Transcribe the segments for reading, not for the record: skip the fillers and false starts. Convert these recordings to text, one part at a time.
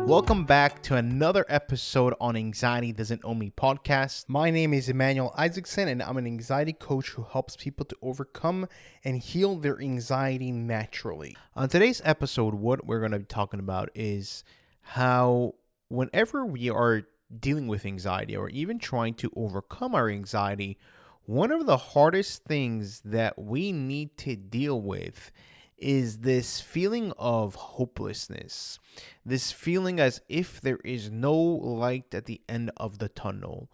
Welcome back to another episode on Anxiety Doesn't Own Me podcast. My name is Emmanuel Isaacson, and I'm an anxiety coach who helps people to overcome and heal their anxiety naturally. On today's episode, what we're going to be talking about is how whenever we are dealing with anxiety or even trying to overcome our anxiety, one of the hardest things that we need to deal with is this feeling of hopelessness, this feeling as if there is no light at the end of the tunnel.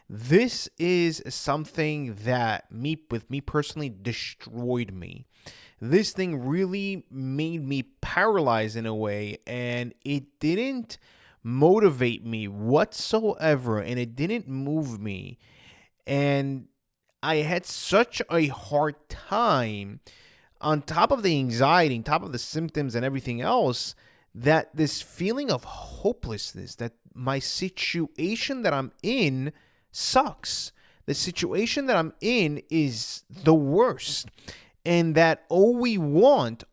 This is something that with me personally destroyed me. This thing really made me paralyzed in a way, and it didn't motivate me whatsoever, and it didn't move me. And I had such a hard time on top of the anxiety, on top of the symptoms and everything else, that this feeling of hopelessness, that my situation that I'm in sucks. The situation that I'm in is the worst. And that all we want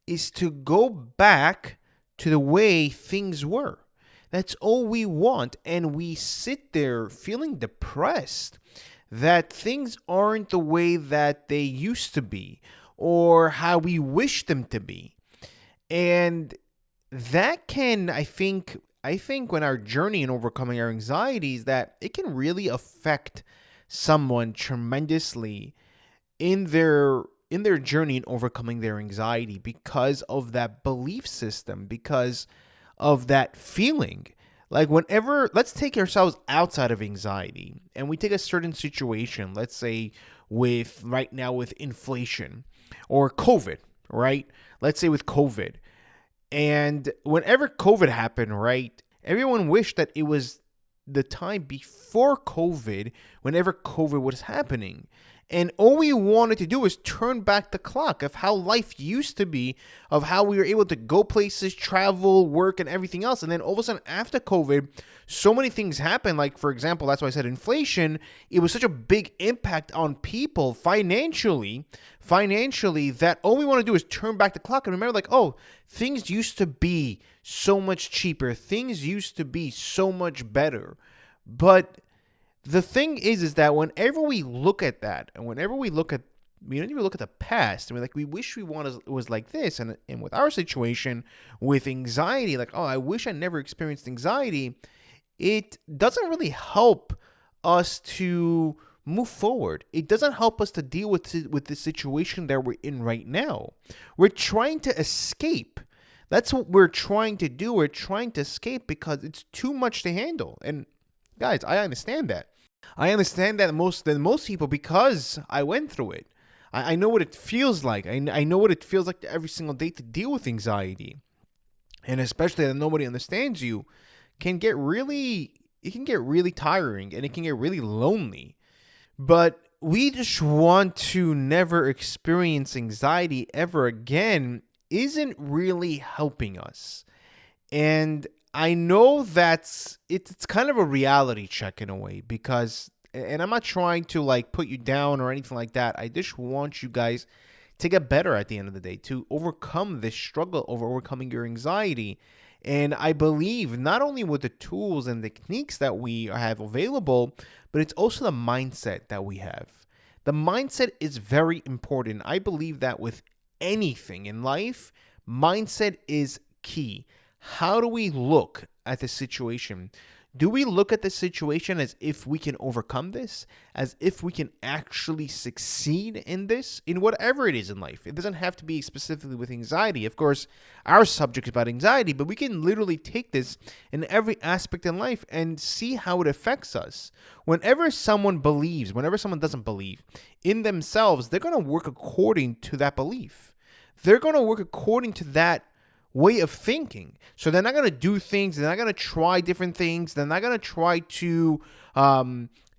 is to go back to the way things were. That's all we want. And we sit there feeling depressed that things aren't the way that they used to be or how we wish them to be. And that can, I think when our journey in overcoming our anxieties, that it can really affect someone tremendously in their journey in overcoming their anxiety because of that belief system, because of that feeling. Like let's take ourselves outside of anxiety and we take a certain situation, let's say right now with inflation or COVID, right? Let's say with COVID. And whenever COVID happened, right, everyone wished that it was the time before COVID, whenever COVID was happening. And all we wanted to do is turn back the clock of how life used to be, of how we were able to go places, travel, work, and everything else. And then all of a sudden, after COVID, so many things happened. Like, for example, that's why I said inflation. It was such a big impact on people financially, that all we want to do is turn back the clock and remember, like, oh, things used to be so much cheaper. Things used to be so much better. But the thing is that whenever we look at that, and whenever we don't even look at the past, I mean, like, we wish it was like this, and with our situation with anxiety, like, oh, I wish I never experienced anxiety. It doesn't really help us to move forward. It doesn't help us to deal with the situation that we're in right now. We're trying to escape. That's what we're trying to do. We're trying to escape because it's too much to handle. And guys, I understand that. I understand that most people, because I went through it. I know what it feels like. I know what it feels like every single day to deal with anxiety. And especially that nobody understands you can get really tiring, and it can get really lonely. But we just want to never experience anxiety ever again isn't really helping us. And I know it's kind of a reality check in a way, because, and I'm not trying to like put you down or anything like that. I just want you guys to get better at the end of the day, to overcome this struggle of overcoming your anxiety. And I believe not only with the tools and techniques that we have available, but it's also the mindset that we have. The mindset is very important. I believe that with anything in life, mindset is key. How do we look at the situation? Do we look at the situation as if we can overcome this? As if we can actually succeed in this? In whatever it is in life. It doesn't have to be specifically with anxiety. Of course, our subject is about anxiety, but we can literally take this in every aspect in life and see how it affects us. Whenever someone doesn't believe in themselves, they're going to work according to that belief. They're going to work according to that way of thinking. So they're not going to do things. They're not going to try different things. They're not going to try to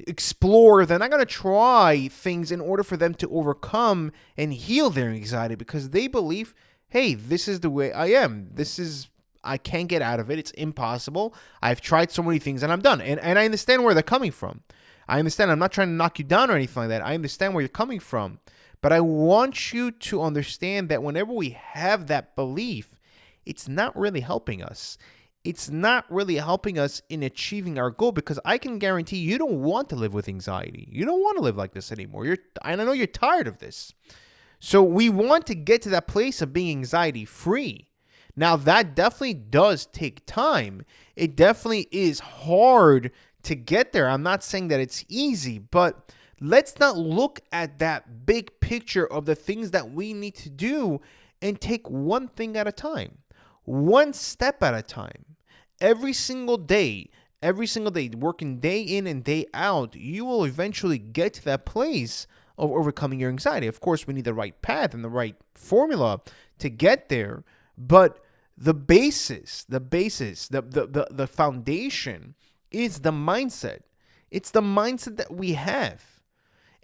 explore. They're not going to try things in order for them to overcome and heal their anxiety, because they believe, hey, this is the way I am. I can't get out of it. It's impossible. I've tried so many things and I'm done. And I understand where they're coming from. I understand. I'm not trying to knock you down or anything like that. I understand where you're coming from. But I want you to understand that whenever we have that belief, it's not really helping us. It's not really helping us in achieving our goal, because I can guarantee you don't want to live with anxiety. You don't want to live like this anymore. And I know you're tired of this. So we want to get to that place of being anxiety free. Now, that definitely does take time. It definitely is hard to get there. I'm not saying that it's easy, but let's not look at that big picture of the things that we need to do and take one thing at a time, one step at a time. Every single day, working day in and day out, you will eventually get to that place of overcoming your anxiety. Of course, we need the right path and the right formula to get there, but the basis, the foundation is the mindset. It's the mindset that we have.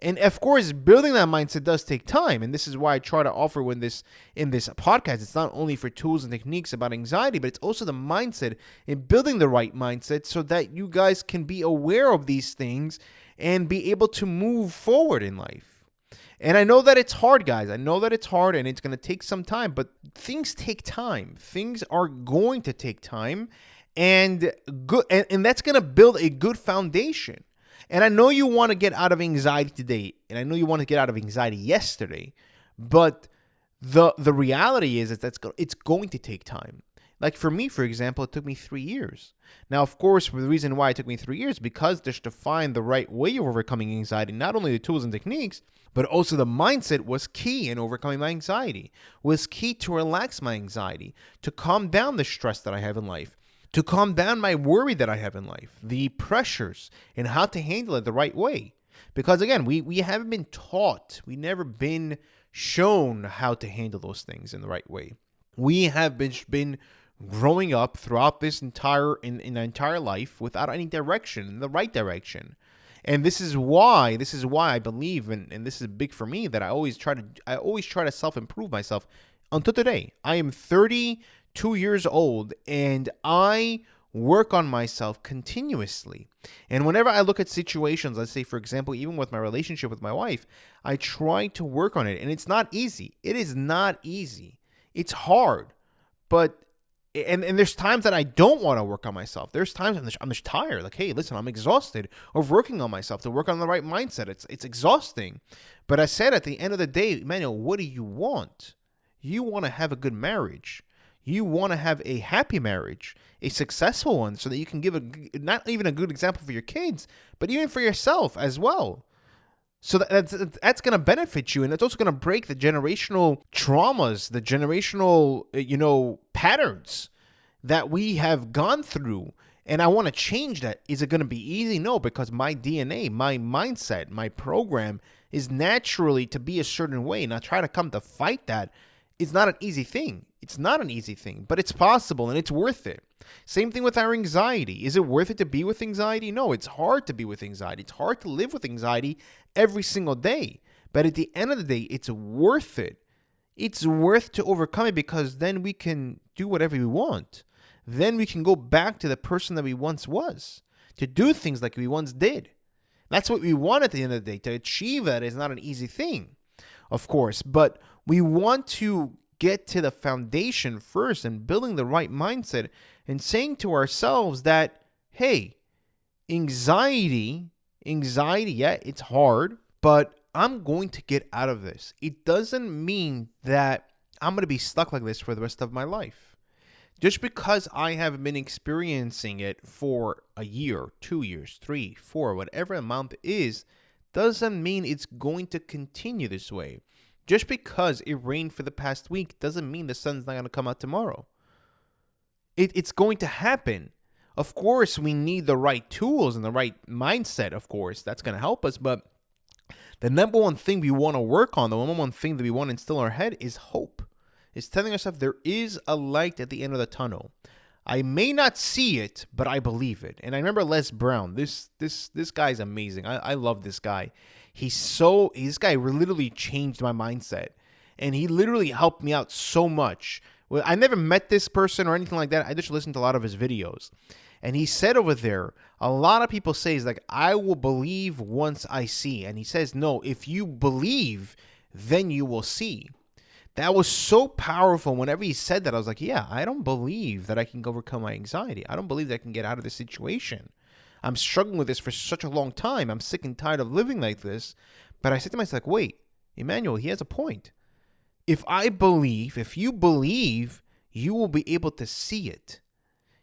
And of course, building that mindset does take time. And this is why I try to offer in this podcast. It's not only for tools and techniques about anxiety, but it's also the mindset and building the right mindset so that you guys can be aware of these things and be able to move forward in life. And I know that it's hard, guys. I know that it's hard and it's going to take some time, but things take time. Things are going to take time, and that's going to build a good foundation. And I know you want to get out of anxiety today, and I know you want to get out of anxiety yesterday, but the reality is that it's going to take time. Like for me, for example, it took me 3 years. Now, of course, the reason why it took me 3 years, because just to find the right way of overcoming anxiety, not only the tools and techniques, but also the mindset was key in overcoming my anxiety, was key to relax my anxiety, to calm down the stress that I have in life, to calm down my worry that I have in life, the pressures, and how to handle it the right way. Because again, we haven't been taught, we never been shown how to handle those things in the right way. We have been growing up throughout this entire life without any direction, in the right direction. And this is why I believe, and this is big for me, that I always try to self-improve myself. Until today, I am 32 years old, and I work on myself continuously. And whenever I look at situations, let's say, for example, even with my relationship with my wife, I try to work on it. And it's not easy. It is not easy. It's hard. But, and there's times that I don't want to work on myself. There's times I'm just tired. Like, hey, listen, I'm exhausted of working on myself, to work on the right mindset. It's exhausting. But I said, at the end of the day, Emmanuel, what do you want? You want to have a good marriage. You want to have a happy marriage, a successful one, so that you can give not even a good example for your kids, but even for yourself as well. So that's going to benefit you, and it's also going to break the generational traumas, the generational, patterns that we have gone through. And I want to change that. Is it going to be easy? No, because my DNA, my mindset, my program is naturally to be a certain way, and I try to come to fight that. It's not an easy thing. It's not an easy thing, but it's possible and it's worth it. Same thing with our anxiety. Is it worth it to be with anxiety? No, it's hard to be with anxiety. It's hard to live with anxiety every single day. But at the end of the day, it's worth it. It's worth to overcome it, because then we can do whatever we want. Then we can go back to the person that we once was, to do things like we once did. That's what we want at the end of the day. To achieve that is not an easy thing, of course, but we want to get to the foundation first and building the right mindset and saying to ourselves that, hey, anxiety, yeah, it's hard, but I'm going to get out of this. It doesn't mean that I'm going to be stuck like this for the rest of my life. Just because I have been experiencing it for a year, 2 years, 3, 4, whatever amount is, doesn't mean it's going to continue this way. Just because it rained for the past week doesn't mean the sun's not going to come out tomorrow. It's going to happen. Of course, we need the right tools and the right mindset, of course. That's going to help us. But the number one thing we want to work on, the number one thing that we want to instill in our head is hope. It's telling ourselves there is a light at the end of the tunnel. I may not see it, but I believe it. And I remember Les Brown. This guy's amazing. I love this guy. This guy literally changed my mindset, and he literally helped me out so much. Well, I never met this person or anything like that. I just listened to a lot of his videos. And he said over there, a lot of people say, is like, I will believe once I see. And he says, no, if you believe, then you will see. That was so powerful. Whenever he said that, I was like, yeah, I don't believe that I can overcome my anxiety. I don't believe that I can get out of this situation. I'm struggling with this for such a long time. I'm sick and tired of living like this. But I said to myself, wait, Emmanuel, he has a point. If you believe, you will be able to see it.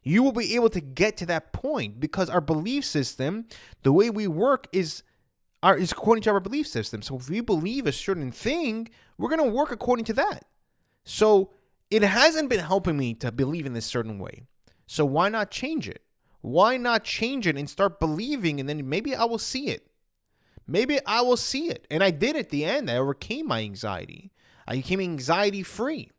You will be able to get to that point because our belief system, the way we work is according to our belief system. So if we believe a certain thing, we're going to work according to that. So it hasn't been helping me to believe in this certain way. So why not change it? Why not change it and start believing, and then maybe I will see it. Maybe I will see it. And I did at the end. I overcame my anxiety. I became anxiety free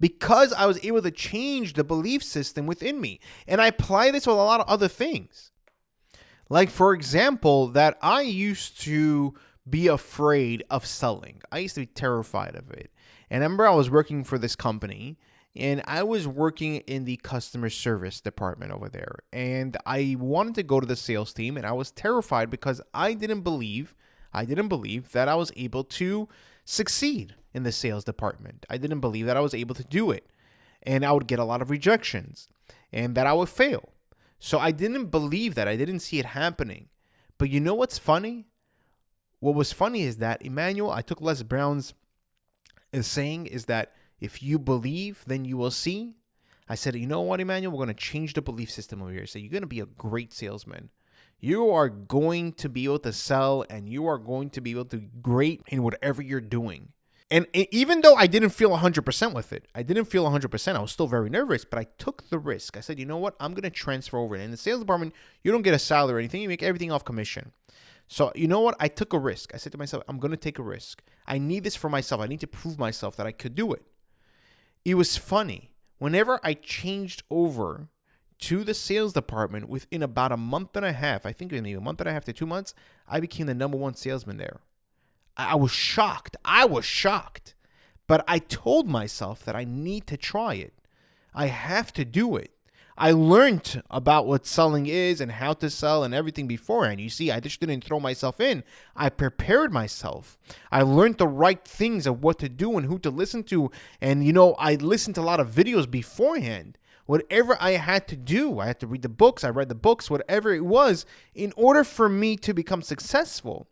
because I was able to change the belief system within me. And I apply this with a lot of other things. Like, for example, that I used to be afraid of selling. I used to be terrified of it. And I remember I was working for this company, and I was working in the customer service department over there. And I wanted to go to the sales team, and I was terrified because I didn't believe that I was able to succeed in the sales department. I didn't believe that I was able to do it. And I would get a lot of rejections and that I would fail. So I didn't believe that. I didn't see it happening. But you know what's funny? What was funny is that, Emmanuel, I took Les Brown's saying is that if you believe, then you will see. I said, you know what, Emmanuel? We're going to change the belief system over here. So you're going to be a great salesman. You are going to be able to sell, and you are going to be able to be great in whatever you're doing. And even though I didn't feel 100% with it, I was still very nervous, but I took the risk. I said, you know what? I'm going to transfer over. And in the sales department, you don't get a salary or anything. You make everything off commission. So you know what? I took a risk. I said to myself, I'm going to take a risk. I need this for myself. I need to prove myself that I could do it. It was funny. Whenever I changed over to the sales department within about a month and a half, I think in a month and a half to 2 months, I became the number one salesman there. I was shocked. But I told myself that I need to try it. I have to do it. I learned about what selling is and how to sell and everything beforehand. You see, I just didn't throw myself in. I prepared myself. I learned the right things of what to do and who to listen to. And, I listened to a lot of videos beforehand. Whatever I had to do, I had to read the books. I read the books, whatever it was, in order for me to become successful.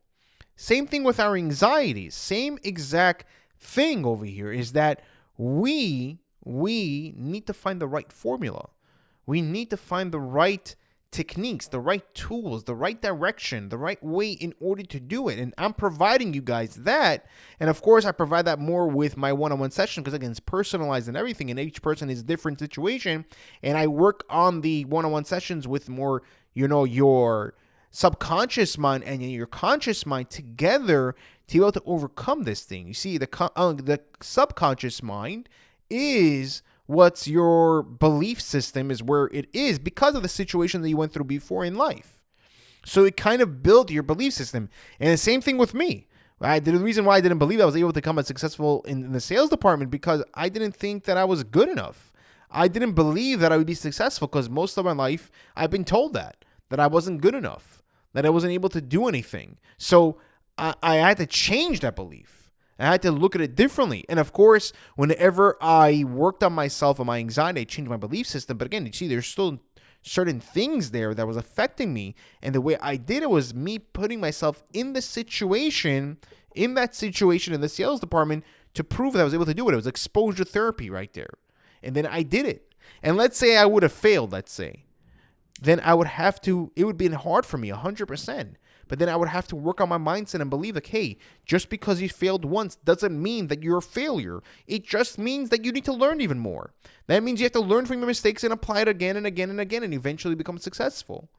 Same thing with our anxieties. Same exact thing over here is that we need to find the right formula. We need to find the right techniques, the right tools, the right direction, the right way in order to do it. And I'm providing you guys that. And of course, I provide that more with my one-on-one session because, again, it's personalized and everything. And each person is a different situation. And I work on the one-on-one sessions with more, your subconscious mind and your conscious mind together to be able to overcome this thing. You see, the subconscious mind is what's your belief system, is where it is because of the situation that you went through before in life. So it kind of built your belief system. And the same thing with me. The reason why I didn't believe I was able to become successful in the sales department because I didn't think that I was good enough. I didn't believe that I would be successful because most of my life I've been told that I wasn't good enough, that I wasn't able to do anything. So I had to change that belief. I had to look at it differently. And of course, whenever I worked on myself and my anxiety, I changed my belief system. But again, you see, there's still certain things there that was affecting me. And the way I did it was me putting myself in that situation in the sales department to prove that I was able to do it. It was exposure therapy right there. And then I did it. And let's say I would have failed, then it would have been hard for me 100%. But then I would have to work on my mindset and believe hey, just because you failed once doesn't mean that you're a failure. It just means that you need to learn even more. That means you have to learn from your mistakes and apply it again and again and again and eventually become successful.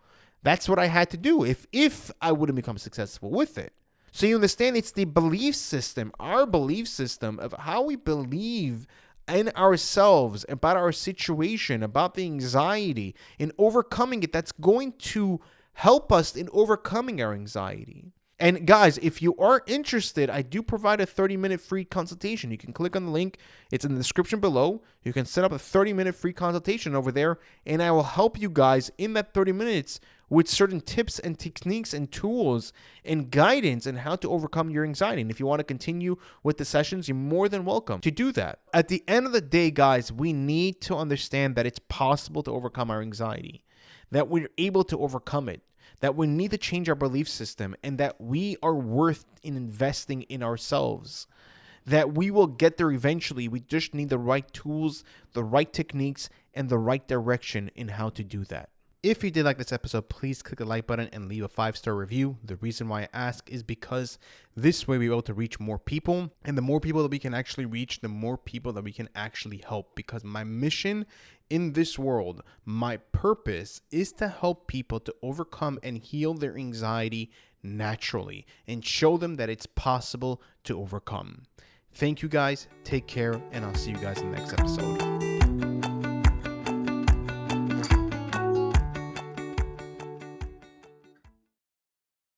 That's what I had to do if I wouldn't become successful with it. So you understand, it's the belief system, our belief system of how we believe in ourselves, about our situation, about the anxiety, and overcoming it, that's going to help us in overcoming our anxiety. And guys, if you are interested, I do provide a 30-minute free consultation. You can click on the link. It's in the description below. You can set up a 30-minute free consultation over there, and I will help you guys in that 30 minutes with certain tips and techniques and tools and guidance on how to overcome your anxiety. And if you want to continue with the sessions, you're more than welcome to do that. At the end of the day, guys, we need to understand that it's possible to overcome our anxiety, that we're able to overcome it, that we need to change our belief system, and that we are worth in investing in ourselves, that we will get there eventually. We just need the right tools, the right techniques, and the right direction in how to do that. If you did like this episode, please click the like button and leave a 5-star review. The reason why I ask is because this way we're able to reach more people. And the more people that we can actually reach, the more people that we can actually help. Because my mission in this world, my purpose is to help people to overcome and heal their anxiety naturally and show them that it's possible to overcome. Thank you guys. Take care. And I'll see you guys in the next episode.